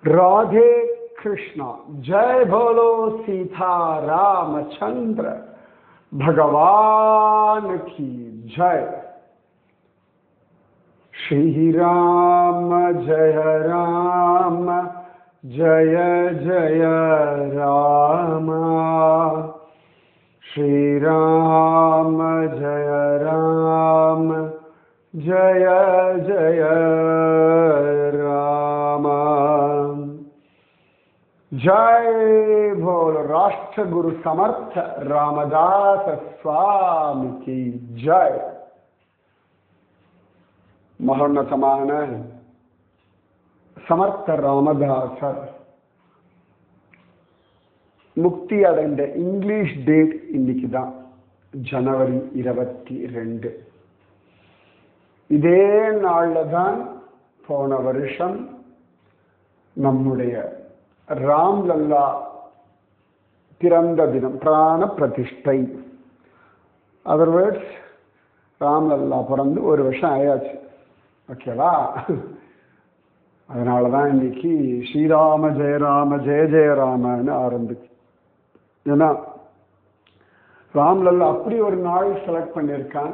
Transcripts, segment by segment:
राधे कृष्णा। जय बोलो सीता रामचंद्र भगवान की जय। श्री राम जय राम जय जय राम। श्री राम जय राम जय जय राम। जय बोल राष्ट्र गुरु समर्थ रामदास स्वामी की जय। மகோன்னதமான சமர்த்த ராமதாசர் முக்தி அடைந்த இங்கிலீஷ் டேட் இன்னைக்கு தான், ஜனவரி 22. இதே நாள்ல தான் போன வருஷம் நம்முடைய ராம்லல்லா பிறந்த தினம், பிராண பிரதிஷ்டை. அதர்வைஸ் ராம்லல்லா பிறந்து ஒரு வருஷம் ஆயாச்சு. ஓகேவா? அதனால தான் இன்னைக்கு ஸ்ரீராம ஜெய ஜெய ராமன்னு ஆரம்பிச்சு. ஏன்னா ராம்லல்லா அப்படி ஒரு நாள் செலக்ட் பண்ணியிருக்கான்.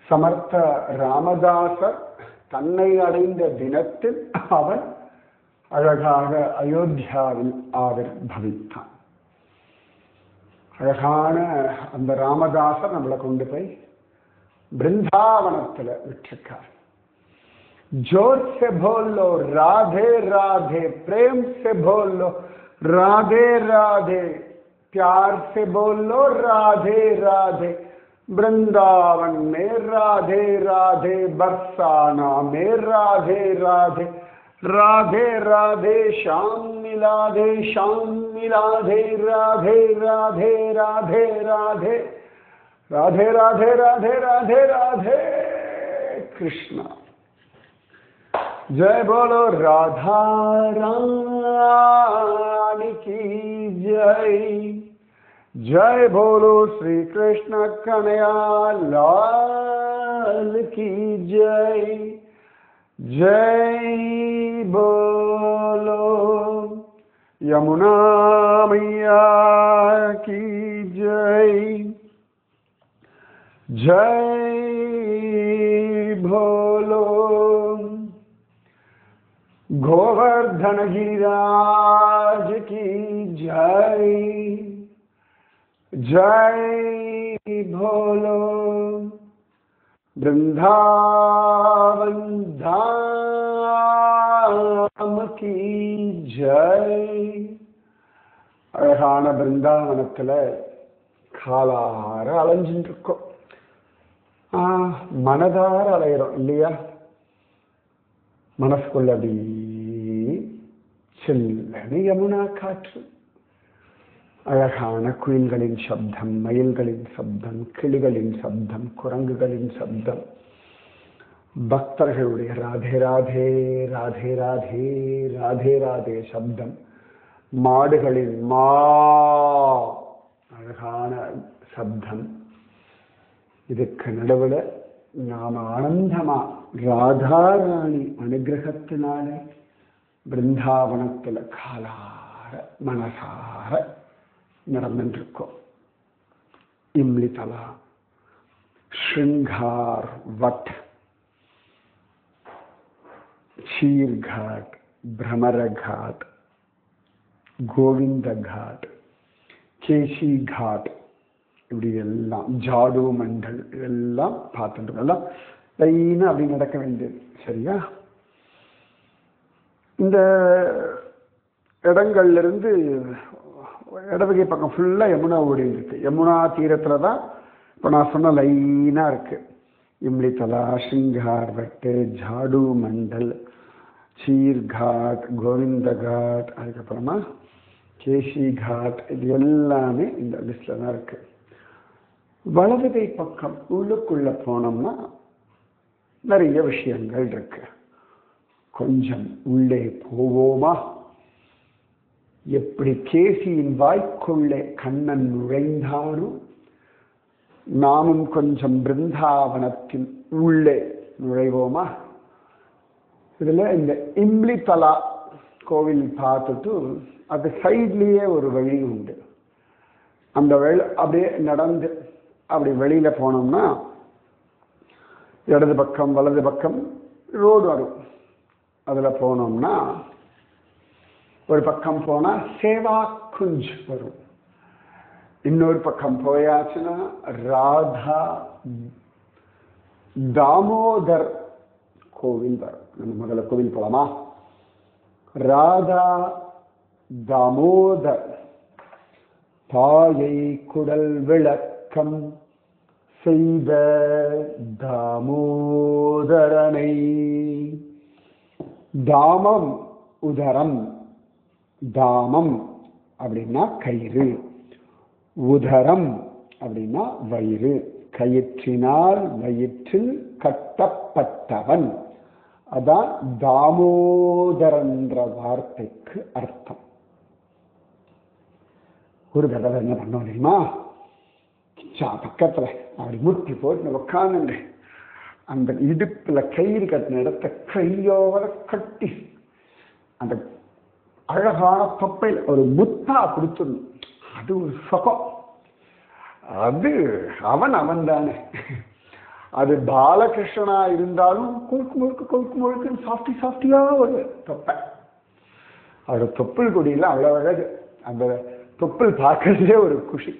சமர்த்த ராமதாசர் தன்னை அடைந்த தினத்தில் அவன் அழகாக அயோத்தியாவில் ஆவிர்பவித்தான். அழகான அந்த ராமதாசர் நம்மளை கொண்டு போய் பிருந்தாவனத்துல விட்டிருக்கார். जोर से बोलो राधे राधे, प्रेम से बोलो राधे राधे, प्यार से बोलो राधे राधे। वृंदावन में राधे राधे, बरसाना में राधे राधे, राधे राधे श्याम मिला दे, श्याम मिला दे, राधे राधे राधे राधे राधे राधे राधे राधे राधे कृष्णा। जय बोलो राधा रानी की जय। जय बोलो श्री कृष्ण कन्हैया लाल की जय। जय बोलो यमुना मैया की जय। जय बोलो गोवर्धन गिरिराज की जय। जय बोलो वृंदावन धाम की जय। அழகான பிருந்தாவனத்துல காலார அலைஞ்சிட்டு இருக்கோம். மனதார அலைகிறோம் இல்லையா? மனசுக்குள்ள அப்படி சில்லனு யமுனா காற்று, அழகான குயில்களின் சப்தம், மயில்களின் சப்தம், கிளிகளின் சப்தம், குரங்குகளின் சப்தம், பக்தர்களுடைய ராதே ராதே ராதே ராதே ராதே ராதே சப்தம், மாடுகளின் மா அழகான சப்தம். இதுக்கு நடுவில் நாம ஆனந்தமா ராதாராணி அனுகிரகத்தினாலே பிருந்தாவனத்துல காலார மனசார நடந்துருக்கோம். இம்லிதலா, ஸ்ருங்கார் வட், ஷீர்காட், பிரமரகாட், கோவிந்த காட், கேசி காட், இப்படி எல்லாம் ஜாடு மண்டல் இதெல்லாம் பார்த்துட்டு எல்லாம் லைனா அப்படி நடக்க வேண்டியது. சரியா? இந்த இடங்கள்ல இருந்து இடவகை பக்கம் ஃபுல்லா யமுனா ஓடி இருக்கு. யமுனா தீரத்துல தான் இப்போ நான் சொன்ன லைனா இருக்கு. இம்லிதலா, ஸ்ருங்கார் வட்டு, ஜாடு மண்டல், சீர்காட், கோவிந்த காட், அதுக்கப்புறமா கேசி காட், இது எல்லாமே இந்த லிஸ்ட்ல தான் இருக்கு. வலதுகை பக்கம் உள்ளுக்குள்ள போனோம்னா நிறைய விஷயங்கள் இருக்கு. கொஞ்சம் உள்ளே போவோமா? எப்படி கேசியின் வாய்க்குள்ளே கண்ணன் நுழைந்தானோ, நாமும் கொஞ்சம் பிருந்தாவனத்தின் உள்ளே நுழைவோமா? இதுல இந்த இம்லிதலா கோவில் பார்த்துட்டு அது சைட்லேயே ஒரு வழி உண்டு. அந்த வழி அப்படியே நடந்து அப்படி வெளியில போனோம்னா இடது பக்கம் வலது பக்கம் ரோடு வரும். அதில் போனோம்னா ஒரு பக்கம் போனால் சேவா குஞ்ச் வரும். இன்னொரு பக்கம் போயாச்சுன்னா ராதா தாமோதர் கோவில் வரும். நம்ம முதல்ல கோவில் போலாமா? ராதா தாமோதர் தாயை குடல் விளக்கம் செய்த தாமோதரனை. தாமம் உதரம். தாமம் அப்படின்னா கயிறு, உதரம் அப்படின்னா வயிறு. கயிற்றினால் வயிற்றில் கட்டப்பட்டவன். அதான் தாமோதரன்ற வார்த்தைக்கு அர்த்தம். ஒரு தடவை என்ன பண்ணோம் தெரியுமா? பக்கத்துல அப்படி முட்டி போட்டு உட்காந்துங்க அந்த இடுப்புல கயிறு கட்டின இடத்த கையோட கட்டி அந்த அழகான தொப்பையில் ஒரு முத்தா கொடுத்துடணும். அது ஒரு சுகம். அது அவன் தானே. அது பாலகிருஷ்ணனா இருந்தாலும் கொழுக்கு முழுக்குன்னு சாஃப்டியா ஒரு தொப்பை. அவரோட தொப்புள் கொடியில் அவ்வளவு அழகு. அந்த தொப்புள் பார்க்கறதே ஒரு குஷி.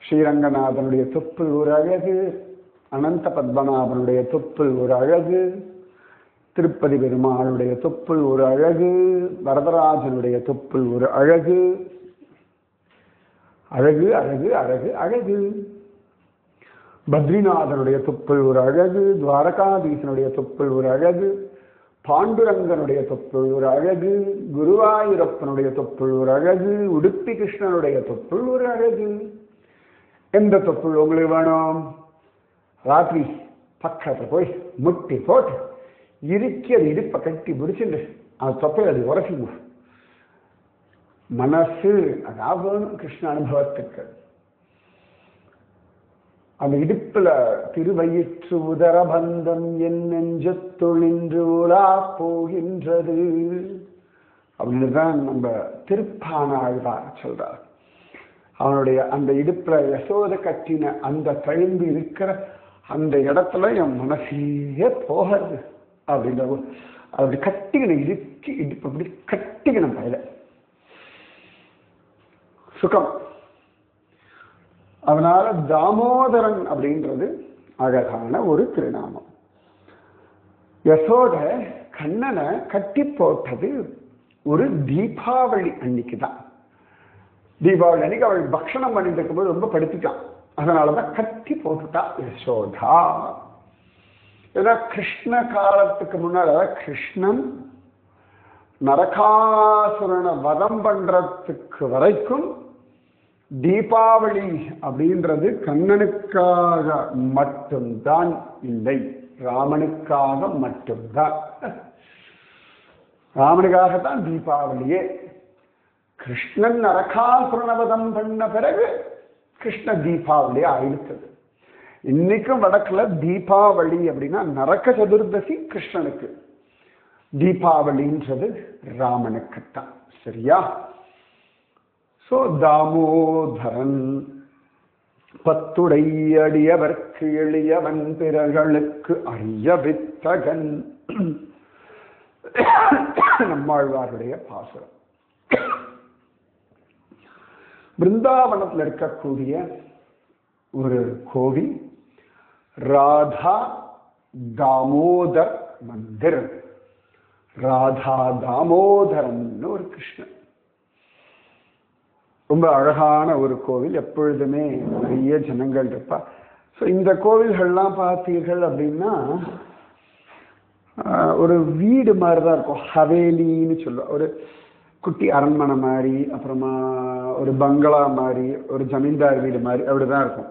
ஸ்ரீரங்கநாதனுடைய தொப்புள் ஒரு அழகு, அனந்த பத்மநாபனுடைய தொப்புள் ஒரு அழகு, திருப்பதி பெருமாளுடைய தொப்புள் ஒரு அழகு, வரதராஜனுடைய தொப்புள் ஒரு அழகு. அழகு அழகு அழகு அழகு. பத்ரிநாதனுடைய தொப்புள் ஒரு அழகு, துவாரகாதீசனுடைய தொப்புள் ஒரு அழகு, பாண்டுரங்கனுடைய தொப்புள் ஒரு அழகு, குருவாயூரப்பனுடைய தொப்புள் ஒரு அழகு, உடுப்பி கிருஷ்ணனுடைய தொப்புள் ஒரு அழகு. எந்த தொப்புள் உங்களுக்கு வேணும்? ராத்திரி பக்கத்துல போய் முட்டி போட்டு இறுக்கி அது இடுப்பை கட்டி பிடிச்சிட்டு அந்த தொப்பை அது உரசிங்க. மனசு அதான் வேணும் கிருஷ்ண அனுபவத்துக்கு. அந்த இடுப்புல திருவயிற்று உதரபந்தம் என் நெஞ்சத்தொழின்று உலா போகின்றது அப்படின்னு தான் நம்ம திருப்பானாழ்வார் சொல்றார். அவனுடைய அந்த இடுப்புல யசோத கட்டின அந்த தழும்பு இருக்கிற அந்த இடத்துல என் மனசே போகிறது அப்படின்ற அப்படி கட்டிக்கணும். இடுக்கி இடுப்பு அப்படி கட்டிக்கணும். பயில சுகம். அதனால தாமோதரன் அப்படின்றது அழகான ஒரு திருநாமம். யசோத கண்ணனை கட்டி போட்டது ஒரு தீபாவளி அன்னைக்கு தான். தீபாவளி அன்னைக்கு அவள் பக்ஷணம் பண்ணிட்டு இருக்கும்போது ரொம்ப படுத்திட்டான். அதனாலதான் கட்டி போட்டுட்டா யசோதா. ஏன்னா கிருஷ்ண காலத்துக்கு முன்னாடி, அதாவது கிருஷ்ணன் நரகாசுரனை வதம் பண்றதுக்கு வரைக்கும் தீபாவளி அப்படின்றது கண்ணனுக்காக மட்டும்தான் இல்லை, ராமனுக்காக மட்டும்தான். ராமனுக்காகத்தான் தீபாவளியே. கிருஷ்ணன் நரகாசுரனவதம் பண்ண பிறகு கிருஷ்ண தீபாவளி ஆயிடுத்தது. இன்னைக்கும் வடக்குல தீபாவளி அப்படின்னா நரக சதுர்தசி கிருஷ்ணனுக்கு, தீபாவளின்றது ராமனுக்குத்தான். சரியா? சோ தாமோதரன் பத்துடையடியவர்க்கு எளியவன் பிறர்களுக்கு அரிய வித்தகன். நம்மாழ்வாருடைய பாசுரம். பிருந்தாவனத்தில் இருக்கக்கூடிய ஒரு கோவில் ராதா தாமோதர் மந்திர். ராதா தாமோதரன் ஒரு கிருஷ்ணன். ரொம்ப அழகான ஒரு கோவில். எப்பொழுதுமே நிறைய ஜனங்கள் இருப்பா. ஸோ இந்த கோவில்கள்லாம் பார்த்தீர்கள் அப்படின்னா ஒரு வீடு மாதிரி தான் இருக்கும். ஹவேலின்னு சொல்லுவோம். ஒரு குட்டி அரண்மனை மாதிரி, அப்புறமா ஒரு பங்களா மாதிரி, ஒரு ஜமீன்தார் வீடு மாதிரி அப்படிதான் இருக்கும்.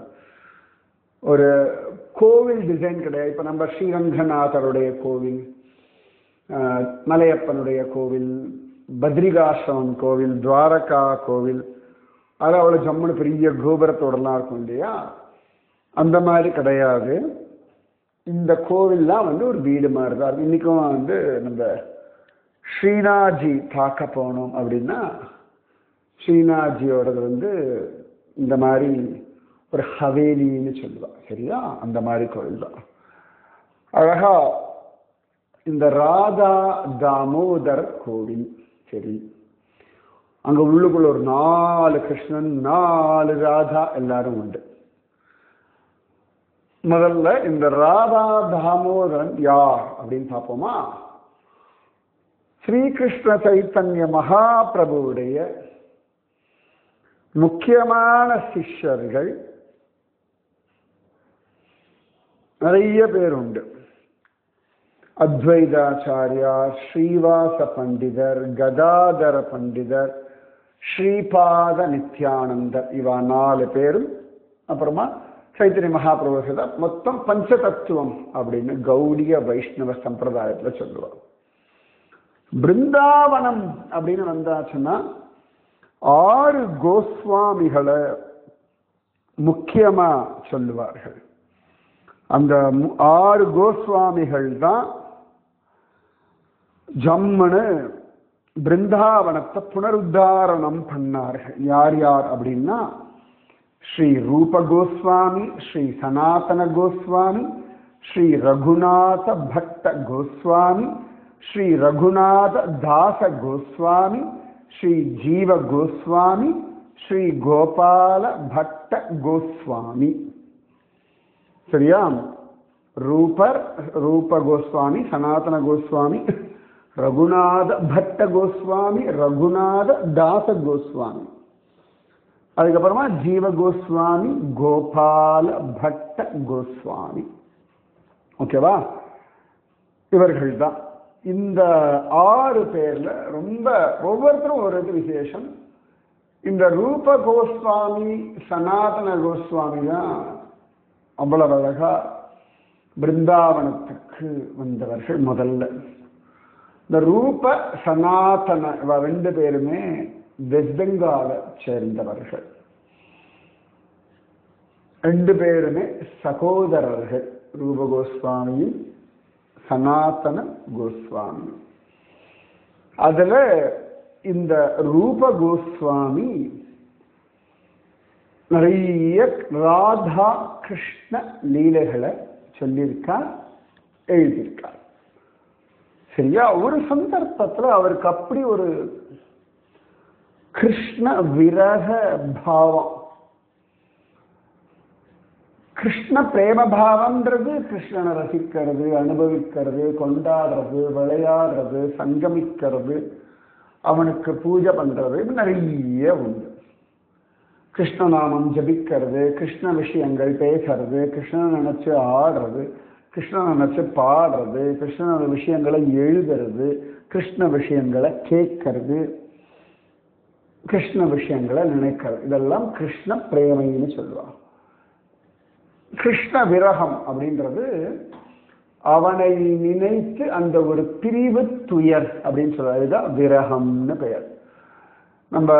ஒரு கோவில் டிசைன் கிடையாது. இப்போ நம்ம ஸ்ரீரங்கநாதருடைய கோவில், மலையப்பனுடைய கோவில், பத்ரிகாசிரமம் கோவில், துவாரகா கோவில், அது அவ்வளோ ஜம்முன்னு பெரிய கோபுரத்தோடலாம் இருக்கும் இல்லையா? அந்த மாதிரி கிடையாது. இந்த கோவில்லாம் ஒரு வீடு மாதிரி தான் இருக்கும். இன்றைக்கும் நம்ம ஸ்ரீநாத்ஜி பார்க்க போனோம் அப்படின்னா ஸ்ரீநாத்ஜியோடது இந்த மாதிரி ஒரு ஹவேலின்னு சொல்லுவாள். சரியா? அந்த மாதிரி கோயில் தான். அழகா இந்த ராதா தாமோதர் கோவில். சரி, அங்க உள்ளுக்குள்ள ஒரு 4 கிருஷ்ணன் 4 ராதா எல்லாரும் உண்டு. முதல்ல இந்த ராதா தாமோதரன் யார் அப்படின்னு பார்ப்போமா? ஸ்ரீகிருஷ்ண சைத்தன்ய மகாபிரபுவுடைய முக்கியமான சிஷ்யர்கள் நிறைய பேர் உண்டு. அத்வைதாச்சாரியார், ஸ்ரீவாச பண்டிதர், கதாதர பண்டிதர், ஸ்ரீபாத நித்யானந்தர், இவா 4 பேரும். அப்புறமா சைத்தன்ய மகாபிரபு மொத்தம் பஞ்சதத்துவம் அப்படின்னு கௌடிய வைஷ்ணவ சம்பிரதாயத்துல சொல்லுவார். பிருந்தாவனம் அப்படின்னு வந்தாச்சுன்னா 6 கோஸ்வாமிகளை முக்கியமா சொல்லுவார்கள். அந்த 6 கோஸ்வாமிகள் தான் ஜம்முன்னு பிருந்தாவனத்தை புனருத்தாரணம் பண்ணார்கள். யார் யார் அப்படின்னா ஸ்ரீ ரூப கோஸ்வாமி, ஸ்ரீ சனாதன கோஸ்வாமி, ஸ்ரீ ரகுநாத பட்ட கோஸ்வாமி, ஸ்ரீ ரகுநாத தாச கோஸ்வாமி, ஸ்ரீ ஜீவ கோஸ்வாமி, ஸ்ரீ கோபால பட்ட கோஸ்வாமி. சரியா? ரூபர், ரூப கோஸ்வாமி, சனாதன கோஸ்வாமி, ரகுநாத பட்ட கோஸ்வாமி, ரகுநாத தாச கோஸ்வாமி, அதுக்கப்புறமா ஜீவ கோஸ்வாமி, கோபால பட்ட கோஸ்வாமி. ஓகேவா? இவர்கள் தான். இந்த 6 பேர்ல ரொம்ப ஒவ்வொருத்தரும் ஒரு விசேஷம். இந்த ரூப கோஸ்வாமி, சனாதன கோஸ்வாமி தான் அவ்வளவு அழகா பிருந்தாவனத்துக்கு வந்தவர்கள். முதல்ல இந்த ரூப சனாதன 2 பேருமே வெஸ்ட் பெங்கால சேர்ந்தவர்கள். 2 பேருமே சகோதரர்கள், ரூப கோஸ்வாமியும் சனாதன கோஸ்வாமி. அதுல இந்த ரூப கோஸ்வாமி நிறைய ராதா கிருஷ்ண லீலைகளை சொல்லியிருக்கார், எழுதியிருக்கார். சரியா? ஒரு சந்தர்ப்பத்துல அவருக்கு அப்படி ஒரு கிருஷ்ண விரக பாவம். கிருஷ்ண பிரேம பாவம்ன்றது கிருஷ்ணனை ரசிக்கிறது, அனுபவிக்கிறது, கொண்டாடுறது, விளையாடுறது, சங்கமிக்கிறது, அவனுக்கு பூஜை பண்றது, நிறைய உண்டு. கிருஷ்ணநாமம் ஜபிக்கிறது, கிருஷ்ண விஷயங்கள் பேசுறது, கிருஷ்ணனை நினைச்சு ஆடுறது, கிருஷ்ணனை நினைச்சு பாடுறது, கிருஷ்ணனோட விஷயங்களை எழுதுறது, கிருஷ்ண விஷயங்களை கேட்கறது, கிருஷ்ண விஷயங்களை நினைக்கிறது, இதெல்லாம் கிருஷ்ண பிரேமைன்னு சொல்லுவாங்க. கிருஷ்ண விரகம் அப்படின்றது அவனை நினைத்து அந்த ஒரு பிரிவு துயர் அப்படின்னு சொல்றது. இதுதான் விரகம்னு பெயர். நம்ம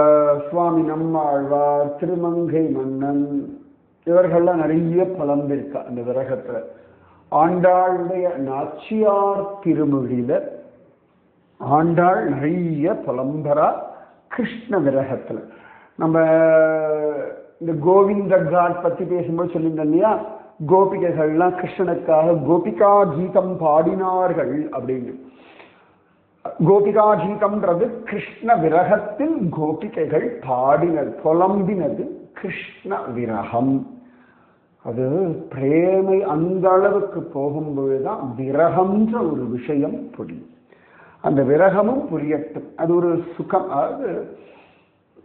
சுவாமி நம்மாழ்வார், திருமங்கை மன்னன், இவர்கள்லாம் நிறைய புலம்பிருக்கா அந்த விரகத்துல. ஆண்டாளுடைய நாச்சியார் திருமொழியில ஆண்டாள் நிறைய புலம்பரா கிருஷ்ண விரகத்துல. நம்ம இந்த கோவிந்த காட் பத்தி பேசும்போது சொல்லியிருந்தோம் இல்லையா, கோபிகைகள்லாம் கிருஷ்ணனுக்காக கோபிகா கீதம் பாடினார்கள் அப்படின்னு. கோபிகா கீதம்ன்றது கிருஷ்ண விரகத்தில் கோபிகைகள் பாடினது, புலம்பினது கிருஷ்ண விரகம். அது பிரேமை அந்த அளவுக்கு போகும்போதுதான் விரகம்ன்ற ஒரு விஷயம் புரியும். அந்த விரகமும் புரியட்டும், அது ஒரு சுகம். அதாவது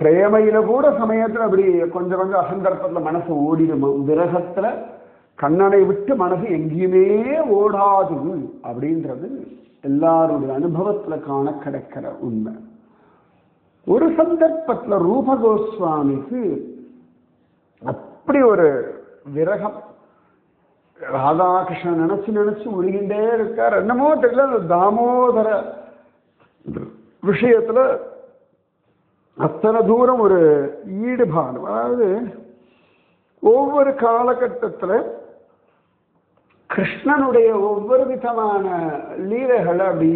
பிரேமையில கூட சமயத்துல அப்படி கொஞ்சம் கொஞ்சம் அசந்தர்ப்பத்துல மனசு ஓடிடுமா. விரகத்துல கண்ணனை விட்டு மனசு எங்கேயுமே ஓடாது அப்படின்றது எல்லாருடைய அனுபவத்துல காண கிடைக்கிற உண்மை. ஒரு சந்தர்ப்பத்துல ரூப கோஸ்வாமிக்கு அப்படி ஒரு விரகம், ராதாகிருஷ்ணன் நினைச்சு நினைச்சு உருகின்றே இருக்கார். என்னமோ தெரியல, அந்த தாமோதர விஷயத்துல அத்தனை தூரம் ஒரு ஈடுபாடு. அதாவது ஒவ்வொரு காலகட்டத்துல கிருஷ்ணனுடைய ஒவ்வொரு விதமான லீலைகளை அப்படி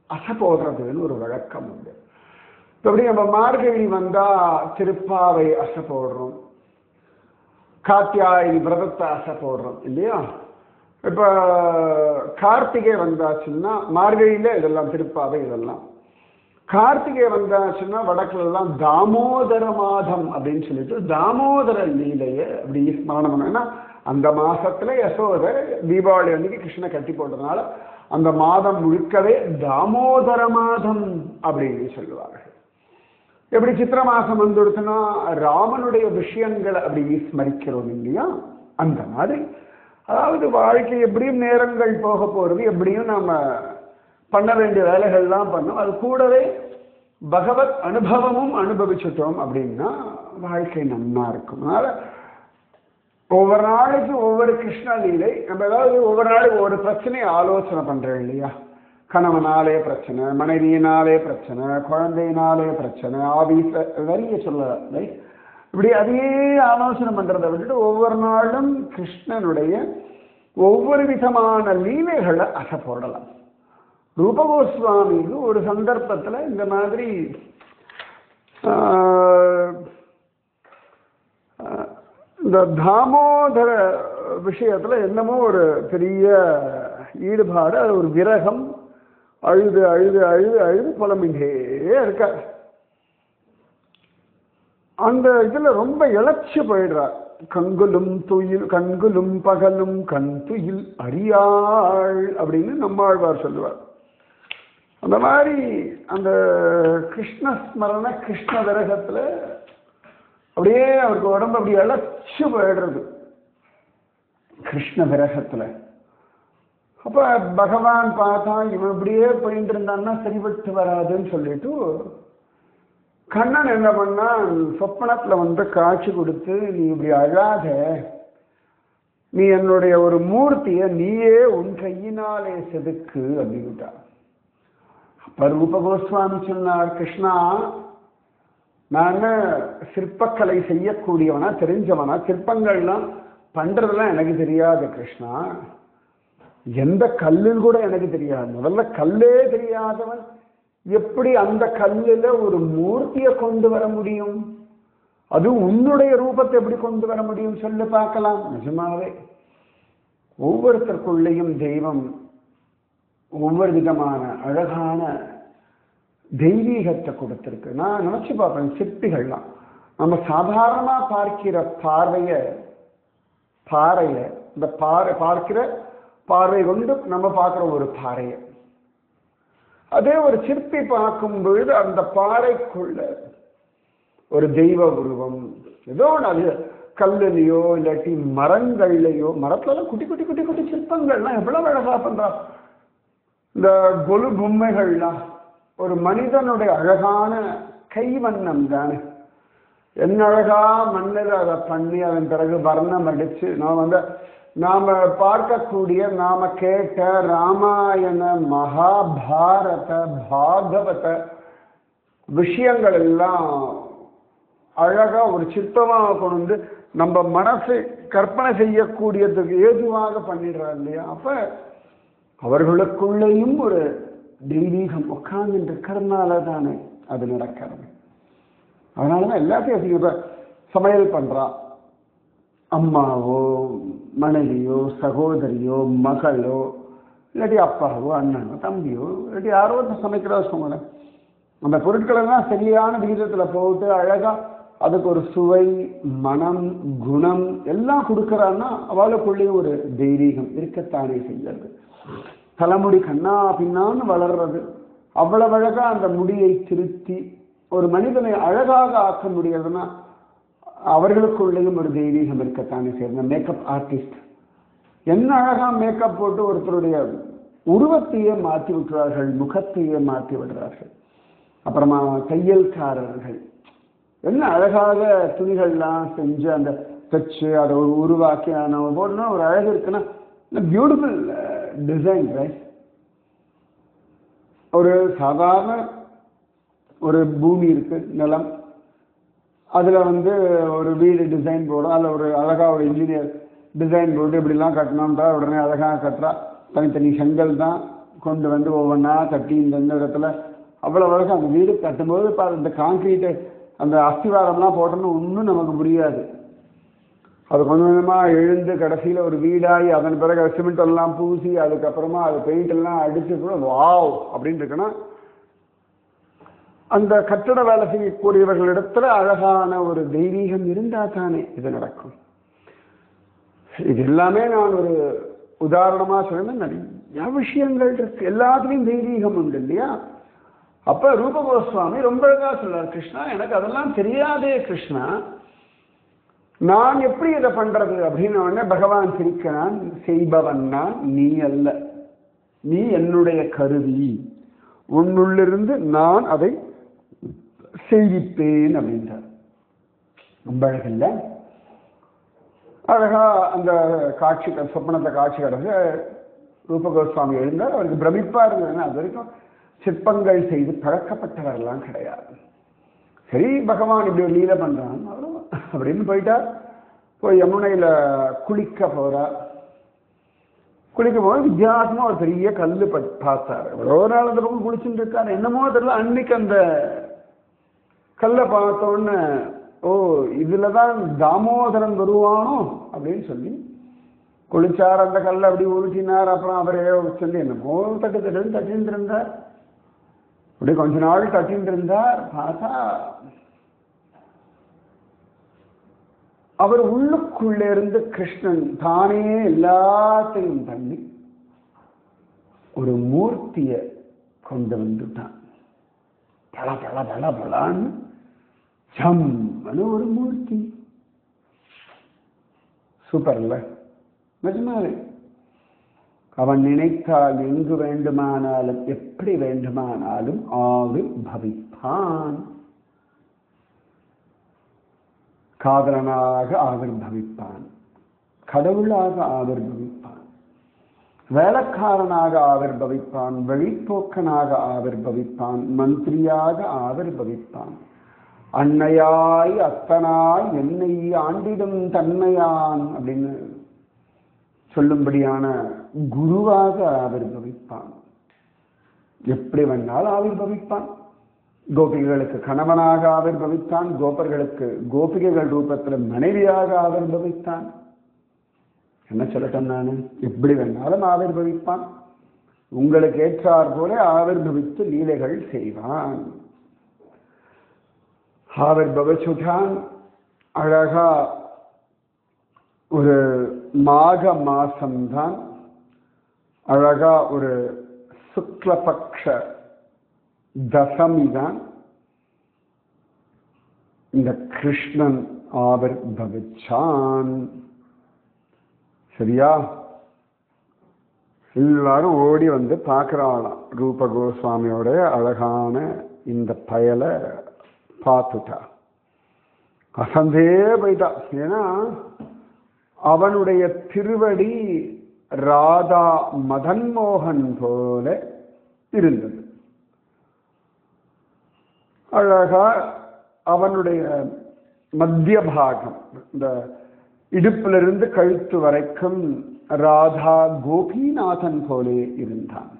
அசை போடுறதுன்னு ஒரு வழக்கம் உண்டு. இப்படி நம்ம மார்கழி வந்தா திருப்பாவை அசை போடுறோம், காத்தியாயி விரதத்தை அசை போடுறோம் இல்லையா? இப்ப கார்த்திகை வந்தாச்சுன்னா மார்கழியில இதெல்லாம் திருப்பாவை, இதெல்லாம் கார்த்திகை வந்தாச்சுன்னா வடக்குல எல்லாம் தாமோதர மாதம் அப்படின்னு சொல்லிட்டு தாமோதர லீலைய அப்படி ஸ்மரணம் பண்ணா, அந்த மாசத்துல யசோதர் தீபாவளி அன்னைக்கு கிருஷ்ணனை கட்டி போட்டதுனால அந்த மாதம் முழுக்கவே தாமோதர மாதம் அப்படின்னு சொல்லுவார்கள். எப்படி சித்திர மாசம் வந்துடுச்சுன்னா ராமனுடைய விஷயங்களை அப்படி ஸ்மரிக்கிறோம் இல்லையா? அந்த மாதிரி அதாவது வாழ்க்கை எப்படியும் நேரங்கள் போக போறது, எப்படியும் நாம பண்ண வேண்டிய வேலைகள்லாம் பண்ணோம், அது கூடவே பகவத் அனுபவமும் அனுபவிச்சுட்டோம் அப்படின்னா வாழ்க்கை நன்னா இருக்கும். அதனால ஒவ்வொரு நாளைக்கு ஒவ்வொரு கிருஷ்ண லீலை, நம்ம ஏதாவது ஒவ்வொரு நாளைக்கு ஒவ்வொரு பிரச்சனையை ஆலோசனை பண்றோம் இல்லையா? கணவனாலே பிரச்சனை, மனைவியினாலே பிரச்சனை, குழந்தையினாலே பிரச்சனை, ஆபீஸ் நிறைய சொல்ல இப்படி அதையே ஆலோசனை பண்றதை விட்டுட்டு ஒவ்வொரு நாளும் கிருஷ்ணனுடைய ஒவ்வொரு விதமான லீலைகளை அசை போடலாம். ரூபகோஸ்வாமிக்கு ஒரு சந்தர்ப்பத்தில் இந்த மாதிரி இந்த தாமோதர விஷயத்துல என்னமோ ஒரு பெரிய ஈடுபாடு, அது ஒரு விரகம், அழுது அழுது அழுது அழுது புலம்பிட்டே இருக்க. அந்த இதுல ரொம்ப இழைச்சு போயிடுறார். கங்குலும் துயில் கண்குலும் பகலும் கண் துயில் அறியாள் அப்படின்னு நம்மாழ்வார் சொல்லுவார். அந்த மாதிரி அந்த கிருஷ்ணஸ்மரண கிருஷ்ண விரகத்துல அப்படியே அவருக்கு உடம்பு அப்படி இழைச்சு போயிடுறது கிருஷ்ண விரகத்துல. அப்ப பகவான் பார்த்தா இவன் இப்படியே போயிட்டு இருந்தான்னா சரிபட்டு வராதுன்னு சொல்லிட்டு கண்ணன் என்ன பண்ணா சொப்பனத்துல வந்து காட்சி கொடுத்து, நீ இப்படி அழாத, நீ என்னுடைய ஒரு மூர்த்தியை நீயே உன் கையினாலே செதுக்கு அப்படின்ட்டா. அப்ப ரூப கோஸ்வாமி சொன்னார், கிருஷ்ணா நான் சிற்பக்கலை செய்யக்கூடியவனா தெரிஞ்சவனா, சிற்பங்கள்லாம் பண்றதெல்லாம் எனக்கு தெரியாது கிருஷ்ணா, எந்த கல்லுன்னு கூட எனக்கு தெரியாது, முதல்ல கல்லே தெரியாதவன் எப்படி அந்த கல்லுல ஒரு மூர்த்தியை கொண்டு வர முடியும்? அது உன்னுடைய ரூபத்தை எப்படி கொண்டு வர முடியும் சொல்லு பார்க்கலாம். நிஜமாவே ஒவ்வொருத்தருக்குள்ளேயும் தெய்வம் ஒவ்வொரு விதமான அழகான தெய்வீகத்தை கொடுத்திருக்கு. நான் நினைச்சு பார்ப்பேன், சிற்பிகள்லாம் நம்ம சாதாரணமா பார்க்கிற பாறைய இந்த பார்க்கிற பார்வை கொண்டு நம்ம பார்க்கிற ஒரு பாறையை, அதே ஒரு சிற்பி பார்க்கும் பொழுது அந்த பாறைக்குள்ள ஒரு தெய்வ உருவம் ஏதோ அது கல்லுலையோ இல்லாட்டி மரங்கள்லையோ, மரத்துலலாம் குட்டி குட்டி குட்டி குட்டி சிற்பங்கள்லாம் எவ்வளவு அழகா பண்றா. இந்த கொலு பொம்மைகள்லாம் ஒரு மனிதனுடைய அழகான கைவண்ணம் தானே. என்ன அழகா மண்ணில் அதை பண்ணி அதன் பிறகு வர்ணம் அடிச்சு நாம பார்க்கக்கூடிய நாம கேட்ட ராமாயண மகாபாரத பாகவத விஷயங்கள் எல்லாம் அழகா ஒரு சிற்பமாக கொண்டு நம்ம மனசை கற்பனை செய்யக்கூடியதுக்கு ஏதுவாக பண்ணிடுறார் இல்லையா? அப்ப அவர்களுக்குள்ளேயும் ஒரு தெய்வீகம் உட்கார்ந்து இருக்கிறதுனால தானே அது நடக்கிறது. அதனாலதான் எல்லாத்தையும் இப்ப சமையல் பண்றா, அம்மாவோ மனைவியோ சகோதரியோ மகளோ இல்லாட்டி அப்பாவோ அண்ணனோ தம்பியோ இல்லாட்டி யாரோ சமைக்கிறா வச்சுக்கோங்களேன், அந்த பொருட்களெல்லாம் சரியான விகிதத்தில் போட்டு அழகா அதுக்கு ஒரு சுவை மனம் குணம் எல்லாம் கொடுக்கறான்னா அவளுக்குள்ளேயும் ஒரு தெய்வீகம் இருக்கத்தானே செய்யறது. தலைமுடி கண்ணா பின்னான்னு வளர்றது, அவ்வளவு அழகா அந்த முடியை திருத்தி ஒரு மனிதனை அழகாக ஆக்க முடியறதுன்னா அவர்களுக்குள்ளேயும் ஒரு தெய்வீகம் இருக்கத்தானே செய்யறது. மேக்கப் ஆர்டிஸ்ட் என்ன அழகா மேக்கப் போட்டு ஒருத்தருடைய உருவத்தையே மாற்றி விட்டுறார்கள், முகத்தையே மாற்றி விடுறார்கள். அப்புறமா தையல்காரர்கள் என்ன அழகாக துணிகள்லாம் செஞ்சு அந்த தச்சு அதை ஒரு உருவாக்கி நம்ம போடணும் ஒரு அழகு இருக்குன்னா பியூட்டிஃபுல் டிசைன் ரைட். ஒரு சாதாரண ஒரு பூமி இருக்கு, நிலம், அதுல ஒரு வீடு டிசைன் போடும், அதில் ஒரு அழகா ஒரு இன்ஜினியர் டிசைன் போட்டு இப்படிலாம் கட்டணும்ன்றா உடனே அழகாக கட்டுறா. தனித்தனி செங்கல் தான், கொண்டு வந்து ஒவ்வொன்றா கட்டி இந்த இடத்துல அவ்வளோ வரைக்கும் அந்த வீடு கட்டும்போது இப்போ அந்த கான்கிரீட்டு அந்த அஸ்திவாரம்லாம் போட்டோம்னா ஒன்றும் நமக்கு புரியாது. அது கொஞ்சம் கொஞ்சமாக எழுந்து கடைசியில் ஒரு வீடாகி அதன் பிறகு சிமெண்ட் எல்லாம் பூசி அதுக்கப்புறமா அது பெயிண்ட் எல்லாம் அடிச்சு கூட வாவ் அப்படின்னு இருக்குன்னா அந்த கட்டட வேலை செய்யக்கூடியவர்களிடத்துல அழகான ஒரு தெய்வீகம் இருந்தா தானே இது நடக்கும். இது எல்லாமே நான் ஒரு உதாரணமா சொன்னேன். நிறைய விஷயங்கள் இருக்கு, எல்லாத்துலேயும் தெய்வீகம் உண்டு இல்லையா? அப்ப ரூப கோஸ்வாமி ரொம்ப அழகா சொல்றார், கிருஷ்ணா எனக்கு அதெல்லாம் தெரியாதே கிருஷ்ணா, நான் எப்படி இதை பண்றது அப்படின்னு உடனே பகவான் சிரிக்கிறான். செய்பவன் நான், நீ அல்ல, நீ என்னுடைய கருவி, உன்னுள்ளிருந்து நான் அதை செய்விப்பேன் அப்படின்றார். ரொம்ப அழகில்ல? அழகா அந்த காட்சி சொப்பனத்தை காட்சி கிடந்து ரூப கோஸ்வாமி எழுந்தார். அவருக்கு பிரமிப்பா இருந்ததுன்னா அது வரைக்கும் சிற்பங்கள் செய்து பழக்கப்பட்டவரெல்லாம் கிடையாது. சரி பகவான் இப்படி ஒரு லீலை பண்றான் அப்படின்னு போயிட்டார். போய் யமுனையில குளிக்க போறார். குளிக்கும் போது வித்தியாசமா ஒரு பெரிய கல்லு பார்த்தார். எவ்வளோ நாள் அந்த பக்கம் குளிச்சுட்டு இருக்காரு, என்னமோ தெரியல. அன்னைக்கு அந்த கல்லை பார்த்தோன்னு ஓ இதுலதான் தாமோதரன் வருவானோ அப்படின்னு சொல்லி குளிச்சார். அந்த கல்லை அப்படி உருட்டினார். அப்புறம் அவரே சொல்லி என்னமோ தட்டு தட்டுன்னு தட்டின்னு இருந்தார். அப்படி கொஞ்ச நாள் தட்டின்னு இருந்தார். பார்த்தா அவர் உள்ளுக்குள்ளே இருந்து கிருஷ்ணன் தானே எல்லாத்தையும் பண்ணி ஒரு மூர்த்திய கொண்டு வந்துட்டான். பல பல பல பலான்னு ஜம்னு ஒரு மூர்த்தி. சூப்பர்ல, நிஜமாவே. அவன் நினைத்தால் எங்கு வேண்டுமானாலும் எப்படி வேண்டுமானாலும் ஆவிர்பவிப்பான். காதலனாக ஆவிர்பவிப்பான், கடவுளாக ஆவிர்பவிப்பான், வேலைக்காரனாக ஆவிர்பவிப்பான், வழிப்போக்கனாக ஆவிர்பவிப்பான், மந்திரியாக ஆவிர்பவிப்பான், அன்னையாய் அத்தனாய் என்னை ஆண்டிடும் தன்மையான் அப்படின்னு சொல்லும்படியான குருவாக ஆவிர்பவிப்பான். எப்படி வேணாலும் ஆவிர்பவிப்பான். கோபிகைகளுக்கு கணவனாக ஆவிர்பவித்தான், கோபர்களுக்கு கோபிகைகள் ரூபத்தில் மனைவியாக ஆவிர்பவித்தான். என்ன சொல்லட்டும், நான் எப்படி வேணாலும் ஆவிர்பவிப்பான். உங்களுக்கு ஏற்றார் போல ஆவிர்பவித்து லீலைகள் செய்வான். ஆவிர்பவிச்சுட்டான். அழகா ஒரு மாக மாசம்தான், அழகா ஒரு சுக்லபக்ஷ தசமி தான் இந்த கிருஷ்ணன் ஆவிர்பவிச்சான். சரியா? எல்லாரும் ஓடி வந்து பார்க்கிறாளாம் ரூப கோஸ்வாமியோட அழகான இந்த பயலை பார்த்துட்டா. அசந்தே போயிட்டா. ஏன்னா அவனுடைய திருவடி ராதா மதன் மோகன் போல இருந்தது. அழகா அவனுடைய மத்திய பாகம், இந்த இடுப்பிலிருந்து கழுத்து வரைக்கும் ராதா கோபிநாதன் போலே இருந்தான்.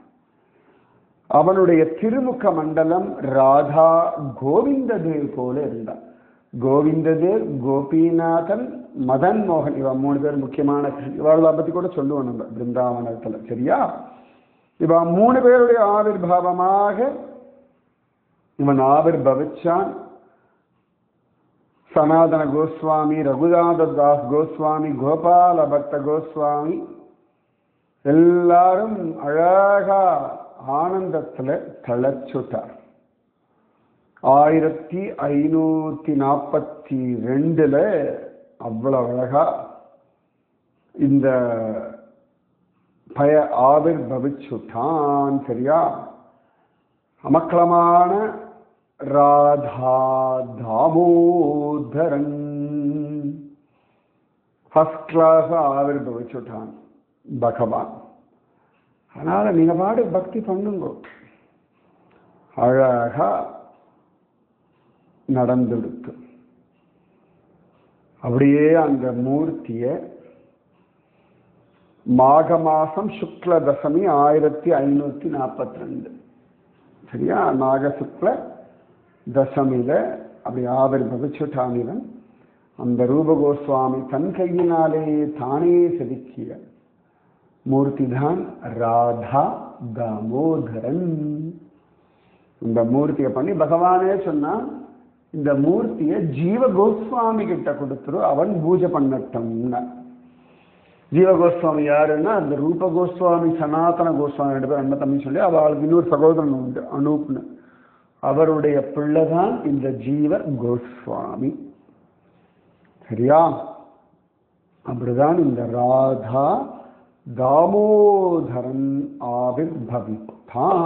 அவனுடைய திருமுக மண்டலம் ராதா கோவிந்ததேவ் போல இருந்தான். கோவிந்ததேவ், கோபிநாதன், மதன் மோகன், இவன் 3 பேர் முக்கியமான. இவளை பத்தி கூட சொல்லுவோம் நம்ம பிருந்தாவனத்துல. சரியா? இவன் 3 பேருடைய ஆவிர்பாவமாக இவன் ஆவிர்பவிச்சான். சனாதன கோஸ்வாமி, ரகுநாத தாஸ் கோஸ்வாமி, கோபால பக்த கோஸ்வாமி எல்லாரும் அழகா ஆனந்தத்துல தளச்சுட்டார். 1542 அவ்வளவு அழகா இந்த பய ஆவிர்பவிச்சுட்டான். சரியா? அமக்களமான ராதா தாமோதரன் ஃபர்ஸ்ட் கிளாஸ் ஆவிர்பவிச்சுட்டான் பகவான். அதனால நீங்க பாடு பக்தி பண்ணுங்க. அழகா நடந்துடுத்து. அப்படியே அந்த மூர்த்திய மாக மாசம் சுக்ல தசமி 1542. சரியா? மாக சுக்ல தசமியில அப்படி ஆவிர்பவிச்சுட்டானிவன். அந்த ரூப கோஸ்வாமி தன் கையினாலே தானே செதுக்கிய மூர்த்தி தான் ராதா தாமோதரன். இந்த மூர்த்தியை பண்ணி பகவானே சொன்னா, இந்த மூர்த்தியை ஜீவ கோஸ்வாமி கிட்ட கொடுத்துரு, அவன் பூஜை பண்ணட்டம்னா. ஜீவ கோஸ்வாமி யாருன்னா அந்த ரூப கோஸ்வாமி சனாதன கோஸ்வாமி 2 பேர் அண்ணன் தம்பி சொல்லி அவளுக்கு இன்னொரு சகோதரன் உண்டு அனூப்னு. அவருடைய பிள்ளைதான் இந்த ஜீவ கோஸ்வாமி. சரியா? அப்படிதான் இந்த ராதா தாமோதரன் ஆவிர்பவித்தான்.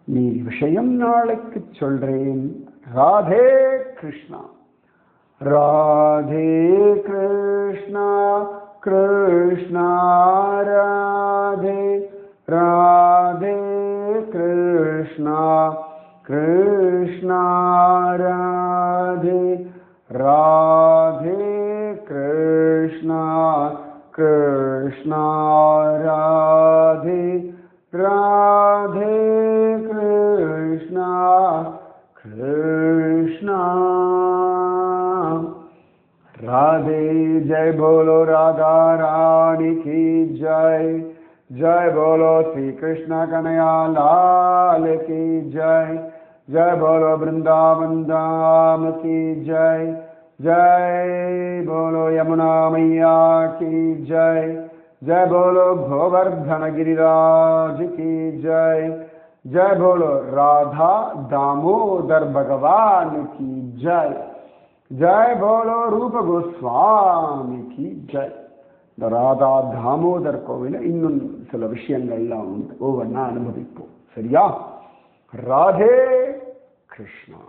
நீ விஷயம் நாளைக்கு சொல்றேன். ராதே கிருஷ்ணா. ராதே கிருஷ்ணா கிருஷ்ணா ராதே ராதே கிருஷ்ணா கிருஷ்ணா ராதே ராதே கிருஷ்ணா கிருஷ்ணா ராதே ராதே கிருஷ்ணா கிருஷ்ணா राधे. जय बोलो राधा रानी की जय. जय बोलो श्री कृष्ण कन्हैया लाल की जय. जय बोलो वृंदावन धाम की जय. जय बोलो यमुना मैया की जय. जय बोलो गोवर्धन गिरिराज की जय. जय बोलो राधा दामोदर भगवान की जय. जय बोलो रूप गोस्वामी की जय. இந்த ராதா தாமோதர் கோவில இன்னும் சில விஷயங்கள்லாம் உண்டு, ஒவ்வொன்றா அனுபவிப்போம். சரியா? ராதே கிருஷ்ணா.